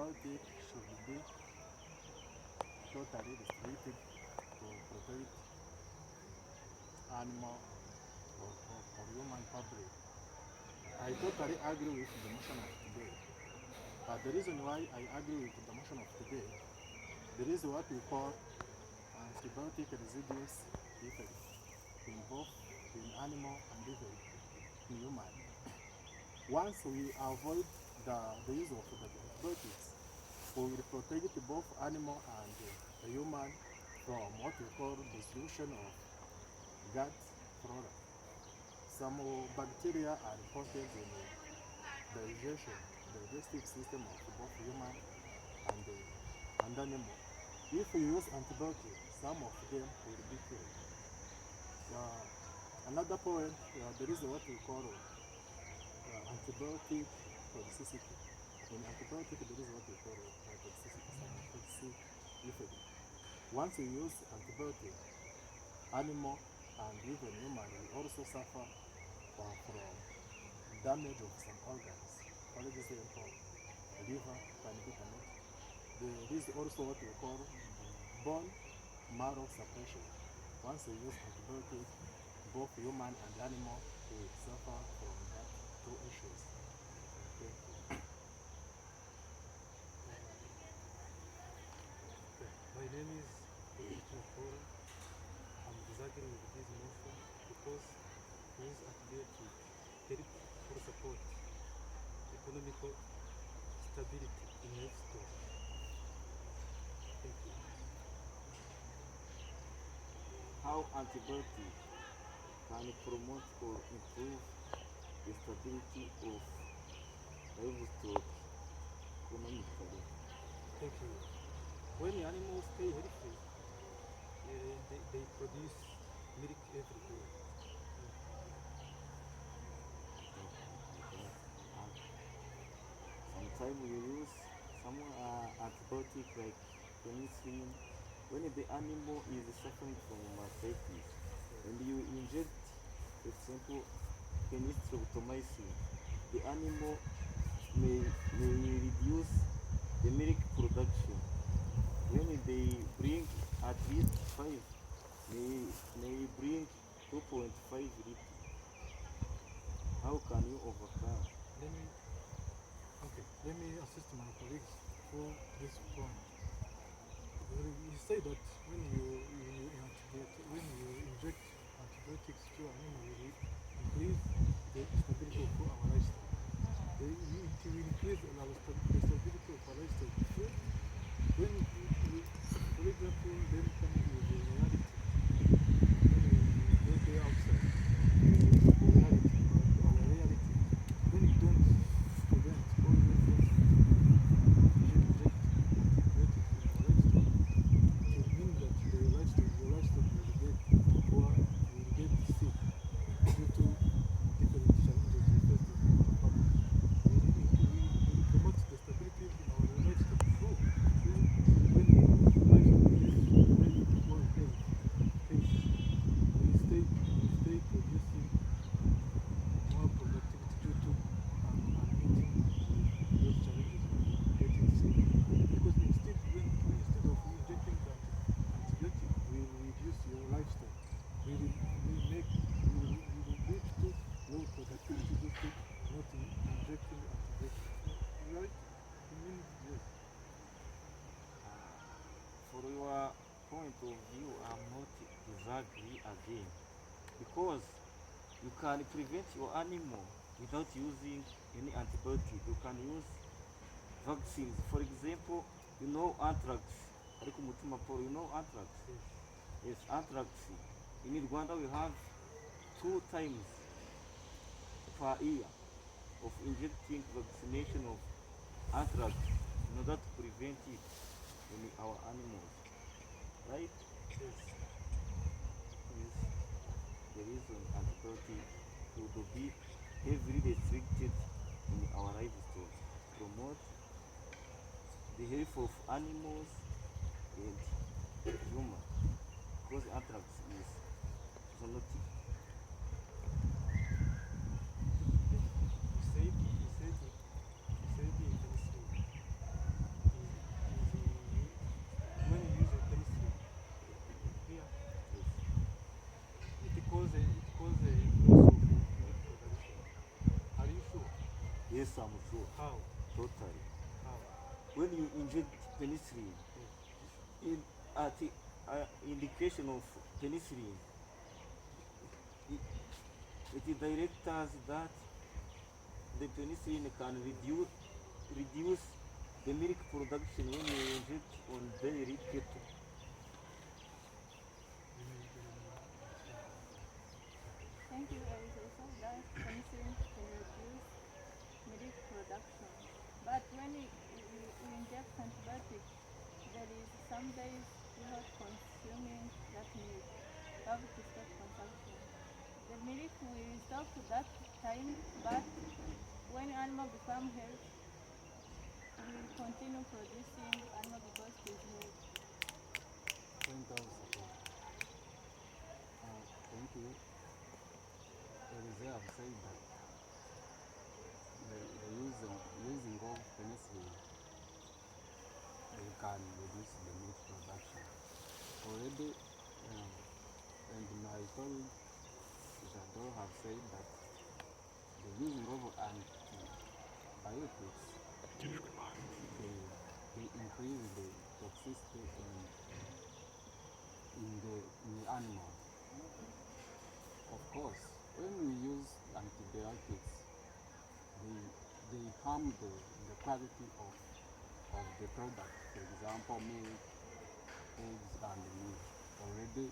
antibiotic should be totally restricted to protect animal or human public. I totally agree with the motion of today. The reason why I agree with the motion of today, there is what we call antibiotic residues effect in both in animal and even in human. Once we avoid the use of the antibiotics, we will protect both animal and the human from what we call dissolution of gut flora. Some bacteria are important in digestive system of both human and animal. If we use antibiotics, some of them will be killed. Another point, there is what we call antibiotic toxicity. In antibiotic, there is what we call toxicity, some toxic effect. Once we use antibiotic, animal and even human will also suffer from damage of some organs. For example, liver can be damaged. There is also what we call bone marrow suppression. Once we use antibiotics, both human and animal will suffer from that two issues. Thank you. My name is Chakora. I'm disagreeing with this motion because use antibiotics help for support economical stability in livestock. Thank you. How antibiotics can promote or improve the stability of livestock economically. Thank you. When the animals stay healthy, they produce milk every day. Sometimes we use some antibiotic like penicillin when the animal is suffering from mastitis, and you inject, for example, penicillin, the animal may reduce the milk production. When they bring at least 5, may bring 2.5 liters. How can you overcome? Let me let me assist my colleagues for this point. You say that when when you inject antibiotics to an animal, you increase the stability of our livestock. It will increase the stability of our livestock. So when you, for example, them coming with the reality, when they go outside, the reality, our reality, when you don't prevent all these things, inject antibiotics in our livestock, it will mean that your livestock will get poor, will get sick due to different challenges we face in our farming. We promote the stability in our livestock too. When livestock is very well health, we stay producing more productivity due to meeting those challenges and getting sick. Because instead of injecting the antibiotic, we will reduce your livestock. We will reach to low productivity due to not injecting antibiotics. Right? I mean, yes. For your point of view, I'm not disagree again, because you can prevent your animal without using any antibiotic. You can use vaccines. For example, you know anthrax. Ariko Mutima Paul, you know anthrax? Yes. Yes, anthrax. In Rwanda we have 2 times per year of injecting vaccination of anthrax in order to prevent it in our animals. Right? Yes. Is the reason antibiotic should be heavily restricted in our livestock to promote the health of animals and humans, because anthrax is zoonotic. You said penicillin. Yes, I'm sure. How? Totally. How? When you inject penicillin, Yes. in at the indication of penicillin, it, it directs us that the penicillin can reduce the milk production when you inject on dairy cattle. You may understand. Thank you. It is also that penicillin can reduce milk production. But when you inject antibiotics, there is some days you are consuming that milk. You have to stop consumption. The milk will stop that time, but when animal become healthy, we continue producing animal because it is healthy. Point of support. Thank you. Elise have said that the using of penicillin they can reduce the milk production. Already, and my colleague Jadot have said that the using of antibiotics they increase the toxicity in the animal. Of course, when we use antibiotics, they harm the quality of the product. For example, milk, eggs, and meat. Already,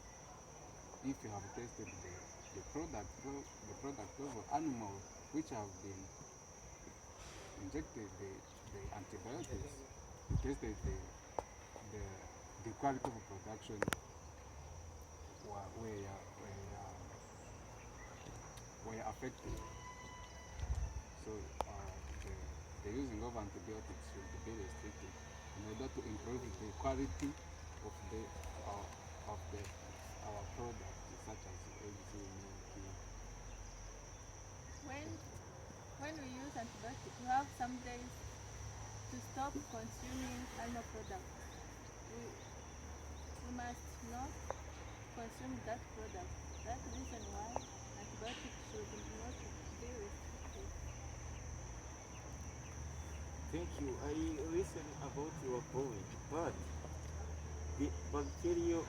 if you have tested the product of animal which have been injected the antibiotics, you tested the quality of production were affected. So the using of antibiotics should be restricted in order to improve the quality of our product, such as eggs, milk. When we use antibiotics, we have some days to stop consuming animal products. We must not consume that product. That's the reason why antibiotics should not be restricted. Thank you. I listen about your point, but the bacterial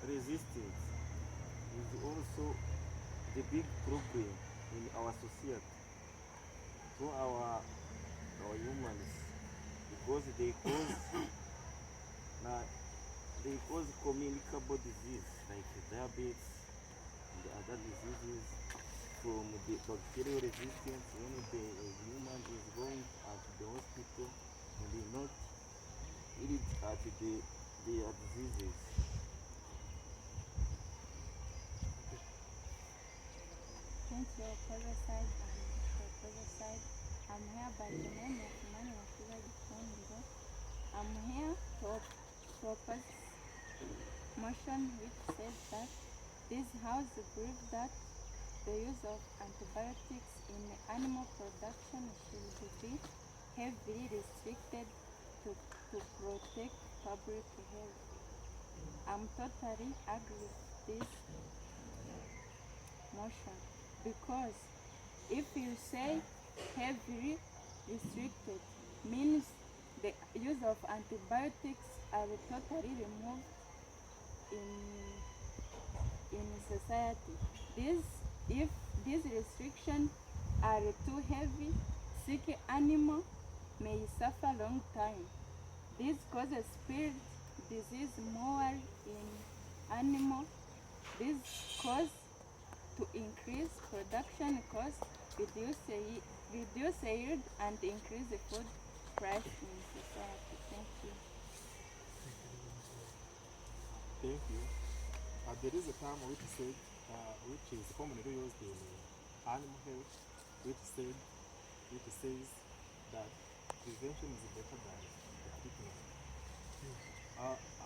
resistance is also the big problem in our society to our humans because they cause communicable disease like diabetes and other diseases from the bacterial resistance when the human is going at the hospital and they not eat at their diseases. Okay. Thank you, Parasite and Mr. Parasite. I'm here by the name of Manuel Akiva Gikondo. I'm here to oppose motion which says that this house believes that the use of antibiotics in animal production should be heavily restricted to protect public health. I'm totally agree with this motion because if you say heavily restricted means the use of antibiotics are totally removed in society. If these restrictions are too heavy, sick animal may suffer long time. This causes spirit disease more in animal. This cause to increase production cost, reduce yield, and increase the food price in society. Thank you. Thank you. There is a term which is commonly used in animal health, which says that prevention is better than treatment.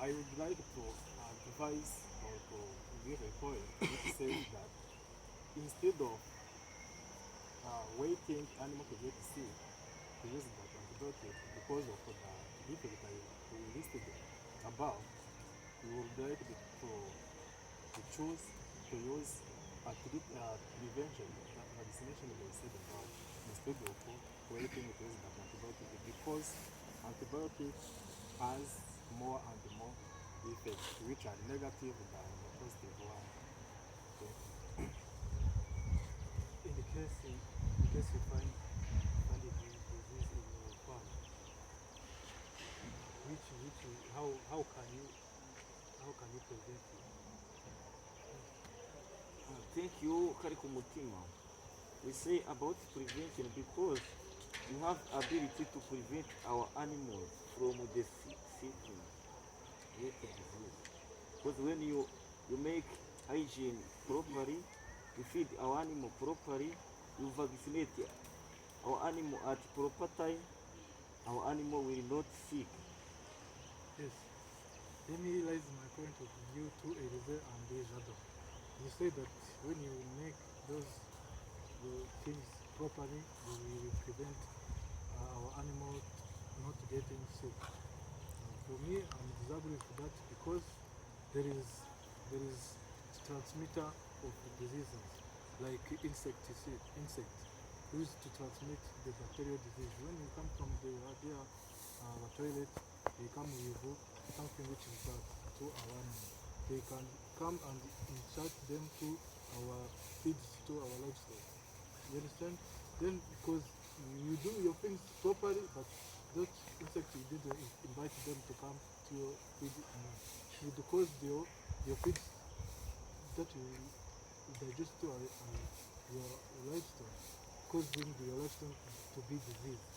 I would like to advise or to give a point which says that instead of waiting animal to get sick to use that antibiotic because of the defect I listed above, we would like to choose to use prevention, vaccination they said above, instead tuduku waiting with antibiotic because antibiotic has more and more effects which are negative than the positive one. So, In the case you find a disease in your farm, how can you prevent it? Thank you, Karikumutima. We say about prevention because you have ability to prevent our animals from the sickness, with the disease. Because when you make hygiene properly, you feed our animal properly, you vaccinate our animal at proper time, our animal will not sick. Yes. Let me raise my point of view to Elise and Jado. You say that when you make those things properly, you will prevent our animals not getting sick. For me, I'm disagree with that because there is transmitter of diseases like insect used to transmit the bacterial disease. When you come from our toilet, they come with something which is bad to our animal. They can come and insert them to our feeds, to our livestock. You understand? Then because you do your things properly, but those insects you didn't invite them to come to your feed, because your feeds that you digest to your livestock, causing your livestock to be diseased.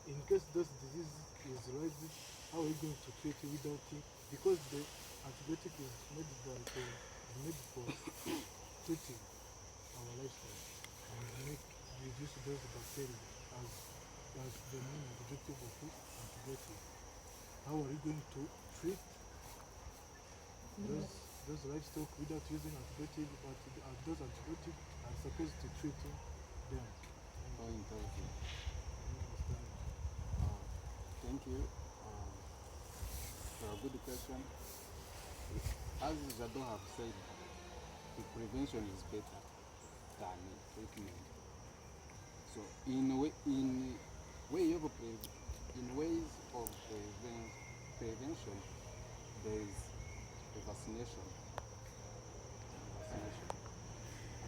In case those disease is rising, how are you going to treat it without it? Because the antibiotic is made for treating our livestock and reduce those bacteria as the main objective of antibiotic. How are you going to treat those livestock without using antibiotic, but those antibiotics are supposed to treat them? Point of view. You understand? Thank you for a good question. As Jado have said, the prevention is better than treatment. So in ways of prevention, there is the vaccination.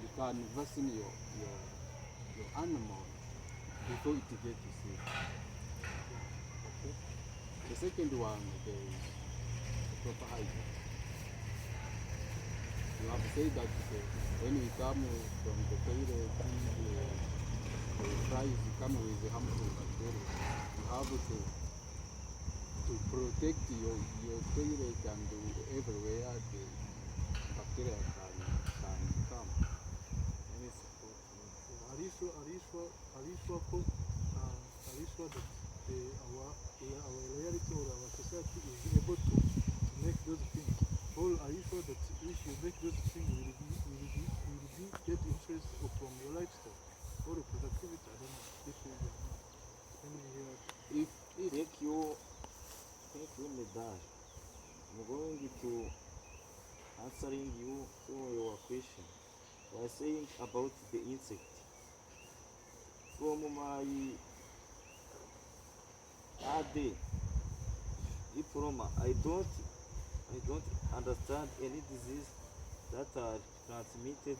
You can vaccinate your animal before it gets sick. Okay. The second one, there is proper hygiene. You have said that when we come from the toilet, the fries come with the harmful bacteria. You have to protect your toilet and everywhere the bacteria can come. Let me support you. Are you sure that our reality or our society is able to make those things? Or are you sure that if you make those things, you will be get interest from your livestock or your productivity? I don't know if you will know. Let me hear. If Thank you, Medash. I'm going to answering you to your question by saying about the insect. From my AD diploma, I don't understand any disease that are transmitted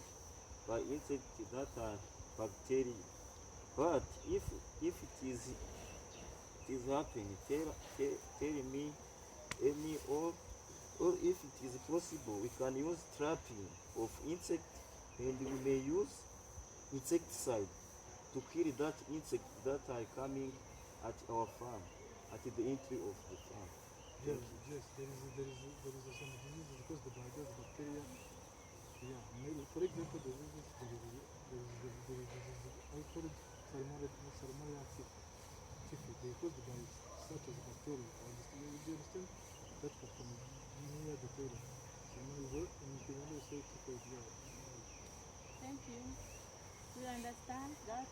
by insect that are bacteria. But if it is happening, tell me any or if it is possible, we can use trapping of insect and we may use insecticide to kill that insect that are coming at our farm, at the entry of the farm. Yes, there is some diseases caused by those bacteria. Yeah, maybe, for example, there is I call it Salmonella typhi. They caused by such as bacteria. You understand? That come from near the toilet. Salmonella, and you can only say typhoid. Yeah. Thank you. We understand that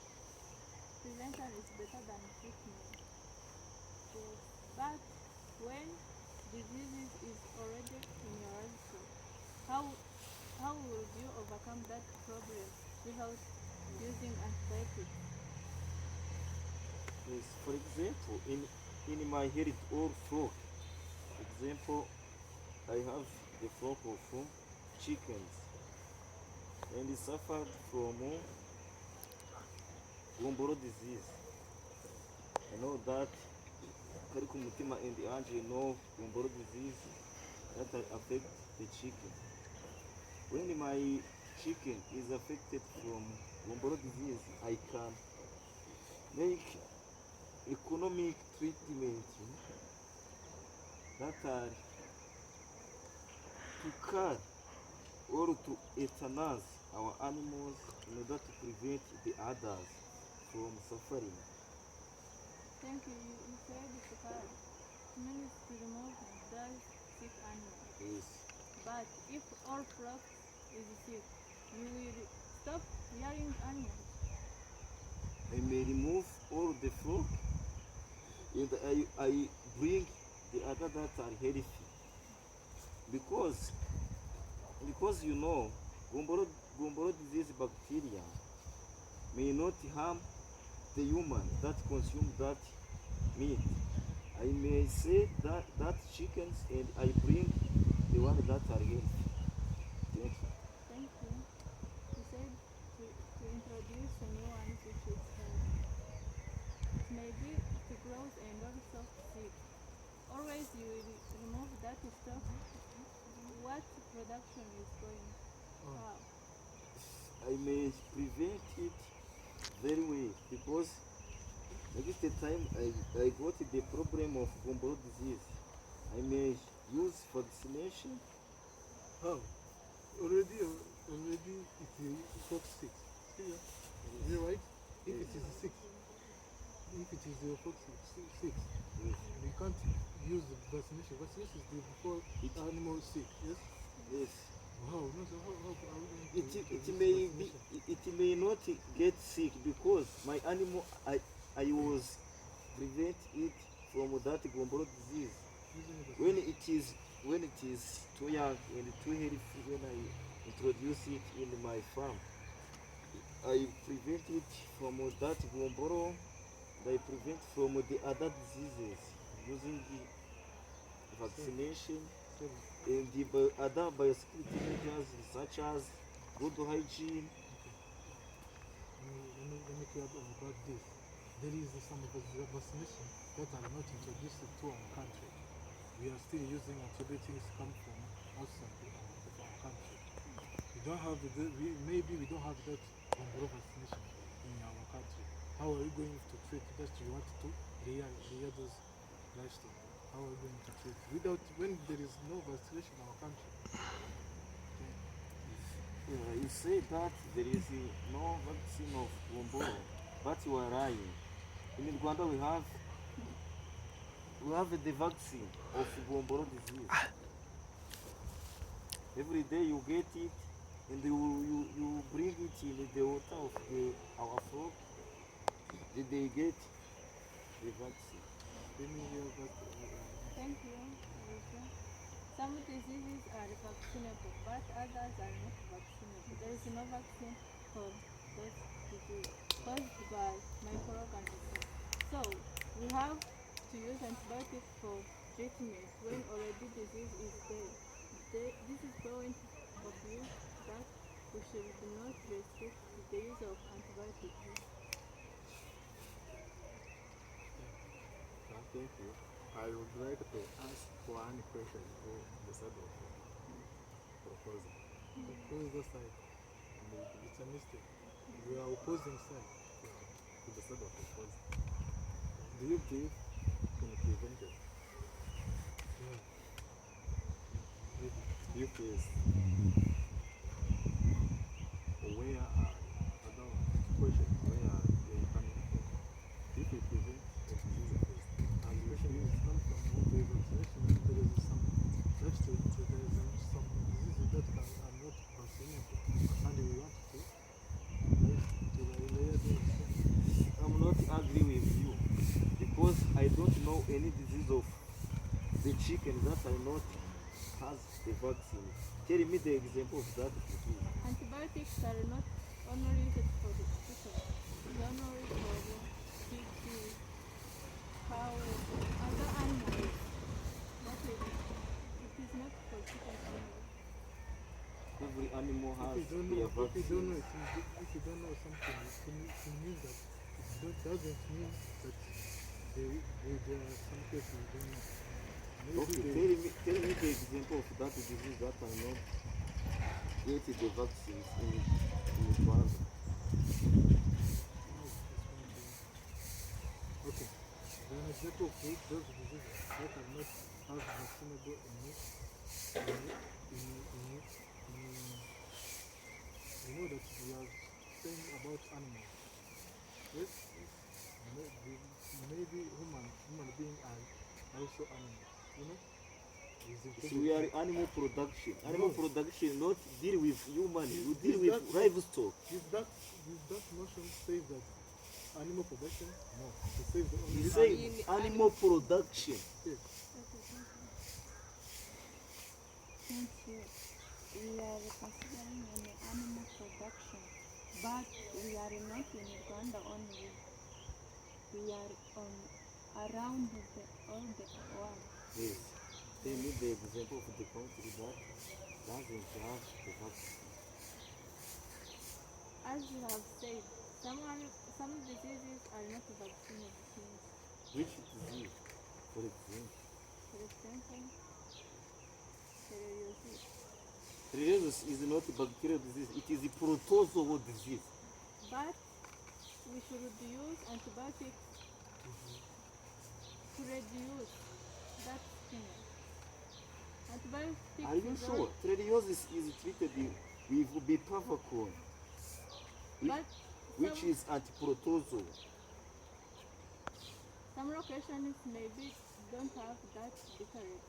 prevention is better than treatment. Yes. But when diseases is already in your livestock, how will you overcome that problem without using antibiotics? Yes, for example, in my herd or flock, example, I have the flock of chickens, and it suffered from Gumboro disease. I know that Karikumutima and the Angel know Gumboro disease that affect the chicken. When my chicken is affected from Gumboro disease, I can make economic treatment that are to cut or to euthanize our animals in order to prevent the others from suffering. Thank you. You said it's hard. It means to remove those sick animals. Yes. But if all flock is sick, you will stop rearing animals. I may remove all the flock and I bring the other that are healthy. Because you know Gumboro disease bacteria may not harm the human that consume that meat. I may say that chickens and I bring the one that are healthy. Thank you. Thank you. You said to introduce a new one which is healthy. It may be to grows and also sick. Always you will remove that stuff. What production is going? How? I may prevent it very well because next time I got the problem of Gumboro disease. I may use vaccination. How? Already it's a fox 6. See, yeah? Is it right? If it is a 6, if it is a fox 6, Yes. we can't use the vaccination. Vaccination is before animal sick, yes? Yes. Wow, no, so how are we going to It use may be vaccination? it may not get sick because my animal I was prevent it from that Gumboro disease. Using the When it is too young and too healthy when I introduce it in my farm, I prevent it from that Gumboro. I prevent from the other diseases using the vaccination vaccine. and the other biosecurity measures such as good hygiene. Let me clear up about this. There is some vaccination that are not introduced to our country. We are still using antibiotics come from outside of our country. We don't have maybe we don't have that Gumboro vaccination in our country. How are we going to treat that you want to rear those livestock? How are we going to treat without when there is no vaccination in our country? You say that there is no vaccine of Gumboro, but you are lying. In Rwanda we have the vaccine of Gumboro disease. Every day you get it and you bring it in the water of our flock. Did they get the vaccine? Let me hear that. Thank you, Lisa. Some diseases are vaccinable, but others are not vaccinable. There is no vaccine for those diseases caused by microorganisms. So we have to use antibiotics for treatment when already disease is there. This is point of view that we should not restrict the use of antibiotics. Thank you. I would like to ask one question to the side of proposal. Oppose the side. It's a mistake. We are opposing side. To the side of proposal. Do you believe in prevention? Yeah. If yes, where are other question? Where are they coming from? If we prevent a disease first, and we Especially feel when it comes from the vaccination, there is some lifestyle, there is some diseases that are not vaccinable, and we want to layer those. I'm not agree with you because I don't know any disease of the chicken that I not has the vaccine. Tell me the example of that, please. Antibiotics are not only used for the chicken, it's only for the pig, don't their know, if you don't know, vaccines. if you don't know something, it means that doesn't mean that there are some cases you don't know. Maybe Okay, tell me the example of that disease that are not get the vaccines in Rwanda. Okay, an example of those diseases that are not as vaccinable you know that we are saying about animals. Yes? Maybe human beings are also animals. You know? So we are animal production. Animal No. production not deal with human. You Is deal with that- livestock. If that notion says that animal production, no. It says the only You say animal. animal production. Yes. Since we are considering an animal production, but we are not in Rwanda only. We are on around all the world. Yes. Tell me the example of the country that doesn't have the vaccine. As you have said, some diseases are not vaccinable. Which disease, for example? For example, periodontitis. Periodontitis is not a bacterial disease. It is a protozoal disease. But we should use antibiotics to reduce that stimulus. Antibiotics Are you is sure? Periodontitis is treated with bupivacaine, But which is antiprotozoal. some locations maybe don't have that difference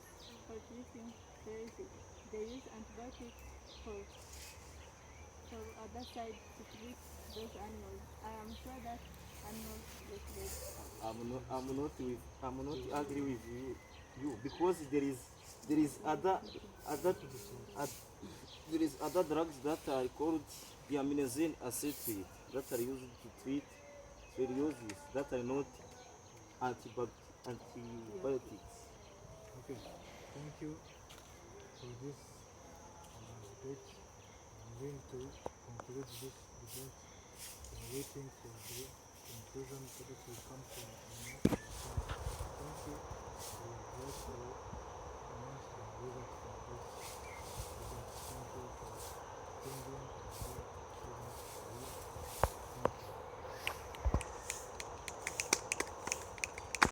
for treating paralysis. They use antibiotics for other side to treat those animals. I am sure that animals get better. I'm not agree with you because there is other there is other drugs that are called diaminoxine acetate that are used to treat periodontitis that are not antibiotics. Okay. Thank you for this debate. I'm going to conclude this debate. I'm waiting for the conclusion that will come from